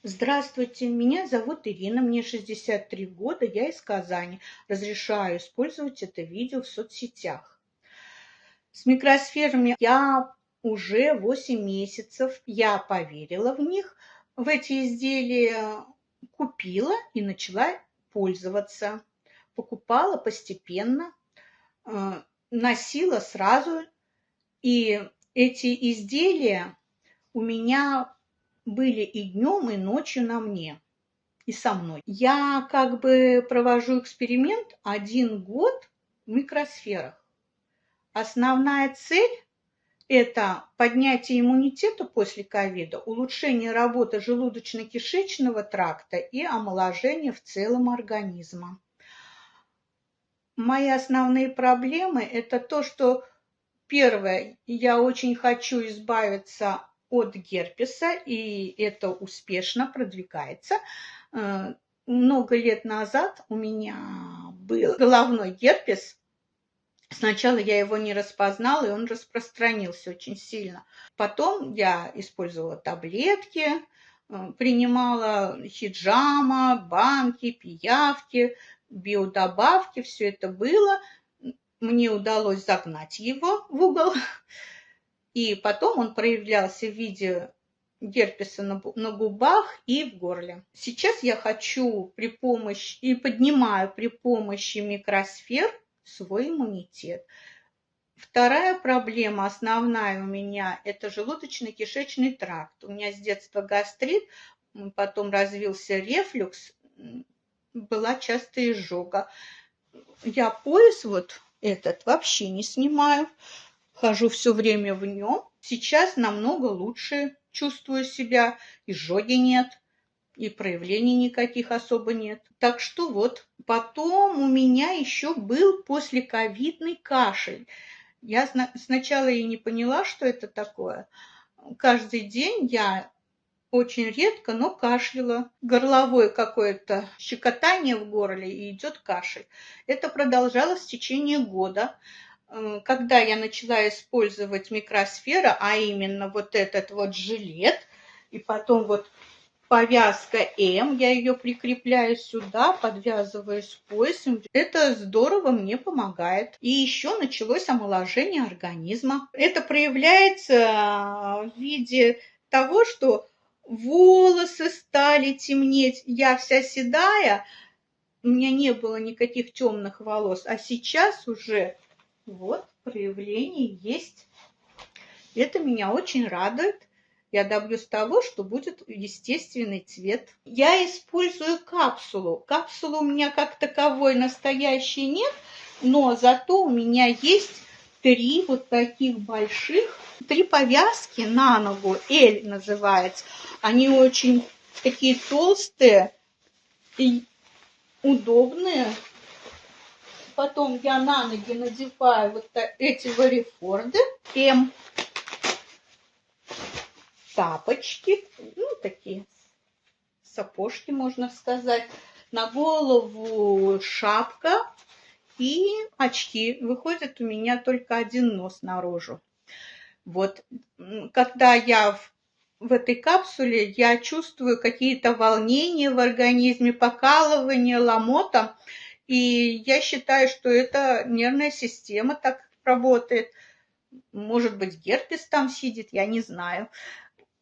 Здравствуйте, меня зовут Ирина, мне 63 года, я из Казани. Разрешаю использовать это видео в соцсетях. С микросферами я уже 8 месяцев, я поверила в них, в эти изделия, купила и начала пользоваться. Покупала постепенно, носила сразу, и эти изделия у меня были и днем, и ночью на мне, и со мной. Я как бы провожу эксперимент 1 год в микросферах. Основная цель – это поднятие иммунитета после ковида, улучшение работы желудочно-кишечного тракта и омоложение в целом организма. Мои основные проблемы – это то, что первое, я очень хочу избавиться от герпеса, и это успешно продвигается. Много лет назад у меня был головной герпес. Сначала я его не распознала, и он распространился очень сильно. Потом я использовала таблетки, принимала хиджама, банки, пиявки, биодобавки. Все это было. Мне удалось загнать его в угол. И потом он проявлялся в виде герпеса на губах и в горле. Сейчас я хочу поднимаю при помощи микросфер свой иммунитет. Вторая проблема, основная у меня, это желудочно-кишечный тракт. У меня с детства гастрит, потом развился рефлюкс, была частая изжога. Я пояс вот этот вообще не снимаю, хожу все время в нем. Сейчас намного лучше чувствую себя, изжоги нет, и проявлений никаких особо нет. Так что вот, потом у меня еще был послековидный кашель. Я сначала и не поняла, что это такое. Каждый день я очень редко, но кашляла. Горловое какое-то щекотание в горле, и идет кашель. Это продолжалось в течение года. Когда я начала использовать микросфера, а именно вот этот вот жилет, и потом вот повязка М, я ее прикрепляю сюда, подвязываюсь поясом. Это здорово мне помогает. И еще началось омоложение организма. Это проявляется в виде того, что волосы стали темнеть. Я вся седая, у меня не было никаких темных волос, а сейчас уже вот проявление есть. Это меня очень радует. Я добьюсь того, что будет естественный цвет. Я использую капсулу. Капсулы у меня как таковой настоящей нет, но зато у меня есть 3 вот таких больших, 3 повязки на ногу, L называется. Они очень такие толстые и удобные. Потом я на ноги надеваю вот эти варифорды, М, тапочки, ну, такие сапожки, можно сказать, на голову шапка и очки. Выходит у меня только один нос наружу. Вот, когда я в этой капсуле, я чувствую какие-то волнения в организме, покалывание, ломота, и я считаю, что это нервная система так работает. Может быть, герпес там сидит, я не знаю.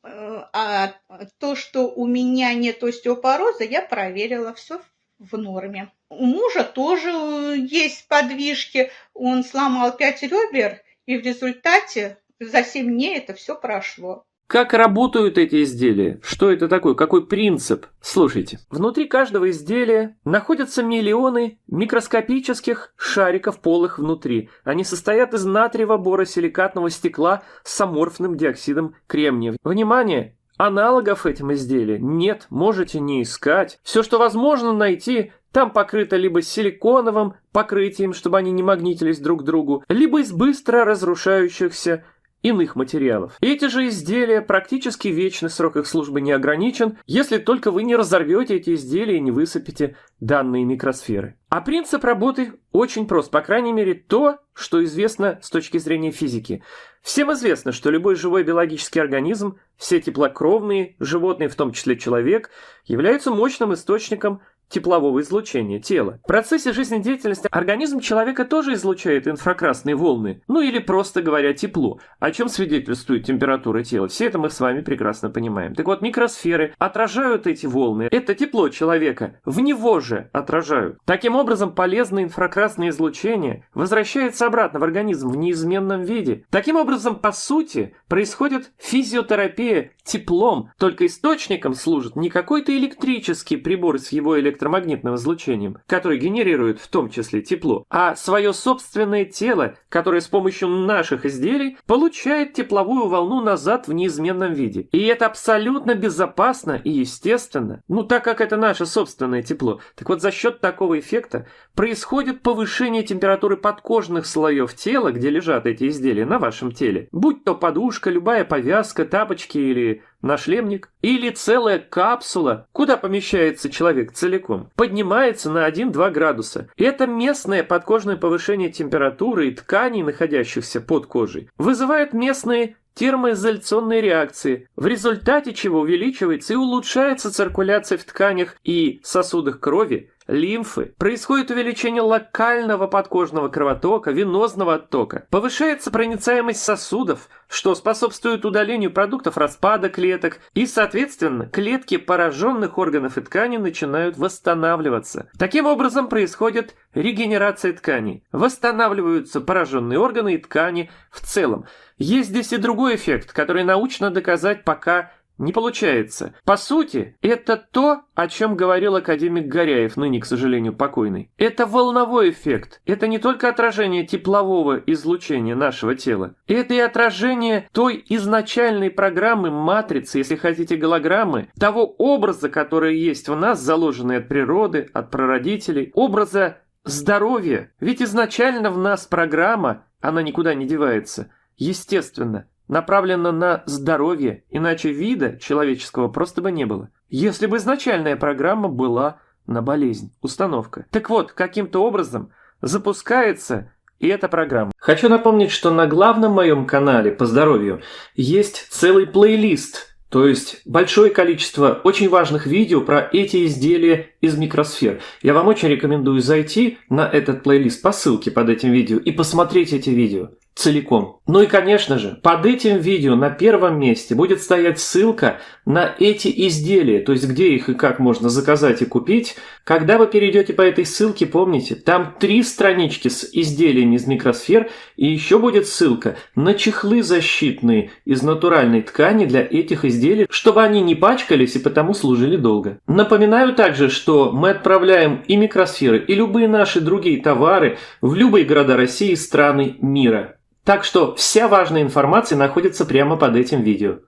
А то, что у меня нет остеопороза, я проверила, все в норме. У мужа тоже есть подвижки, он сломал 5 ребер, и в результате за 7 дней это все прошло. Как работают эти изделия? Что это такое? Какой принцип? Слушайте, внутри каждого изделия находятся миллионы микроскопических шариков полых внутри. Они состоят из натриево-боросиликатного стекла с аморфным диоксидом кремния. Внимание! Аналогов этим изделиям нет, можете не искать. Все, что возможно найти, там покрыто либо силиконовым покрытием, чтобы они не магнитились друг к другу, либо из быстро разрушающихся иных материалов. Эти же изделия практически вечны, срок их службы не ограничен, если только вы не разорвете эти изделия и не высыпете данные микросферы. А принцип работы очень прост, по крайней мере то, что известно с точки зрения физики. Всем известно, что любой живой биологический организм, все теплокровные животные, в том числе человек, являются мощным источником теплового излучения тела. В процессе жизнедеятельности организм человека тоже излучает инфракрасные волны, ну или просто говоря тепло, о чем свидетельствует температура тела. Все это мы с вами прекрасно понимаем. Так вот, микросферы отражают эти волны, это тепло человека в него же отражают. Таким образом, полезное инфракрасное излучение возвращается обратно в организм в неизменном виде. Таким образом, по сути, происходит физиотерапия теплом, только источником служит не какой-то электрический прибор с его электромагнитным излучением, который генерирует в том числе тепло, а свое собственное тело, которое с помощью наших изделий получает тепловую волну назад в неизменном виде. И это абсолютно безопасно и естественно, так как это наше собственное тепло. Так вот, за счет такого эффекта происходит повышение температуры подкожных слоев тела, где лежат эти изделия на вашем теле. Будь то подушка, любая повязка, тапочки или нашлемник, или целая капсула, куда помещается человек целиком, поднимается на 1-2 градуса. Это местное подкожное повышение температуры и тканей, находящихся под кожей, вызывает местные термоизоляционные реакции, в результате чего увеличивается и улучшается циркуляция в тканях и сосудах крови, лимфы, происходит увеличение локального подкожного кровотока, венозного оттока, повышается проницаемость сосудов, что способствует удалению продуктов распада клеток, и, соответственно, клетки пораженных органов и тканей начинают восстанавливаться. Таким образом происходит регенерация тканей, восстанавливаются пораженные органы и ткани в целом. Есть здесь и другой эффект, который научно доказать пока не получается. По сути, это то, о чем говорил академик Горяев, ныне, к сожалению, покойный. Это волновой эффект. Это не только отражение теплового излучения нашего тела. Это и отражение той изначальной программы, матрицы, если хотите, голограммы, того образа, который есть в нас, заложенный от природы, от прародителей, образа здоровья. Ведь изначально в нас программа, она никуда не девается, естественно, направлена на здоровье, иначе вида человеческого просто бы не было. Если бы изначальная программа была на болезнь, установка. Так вот, каким-то образом запускается и эта программа. Хочу напомнить, что на главном моем канале по здоровью есть целый плейлист, то есть большое количество очень важных видео про эти изделия из микросфер. Я вам очень рекомендую зайти на этот плейлист по ссылке под этим видео и посмотреть эти видео целиком. Ну и, конечно же, под этим видео на первом месте будет стоять ссылка на эти изделия, то есть где их и как можно заказать и купить. Когда вы перейдете по этой ссылке, помните, там 3 странички с изделиями из микросфер, и еще будет ссылка на чехлы защитные из натуральной ткани для этих изделий, чтобы они не пачкались и потому служили долго. Напоминаю также, что мы отправляем и микросферы, и любые наши другие товары в любые города России и страны мира. Так что вся важная информация находится прямо под этим видео.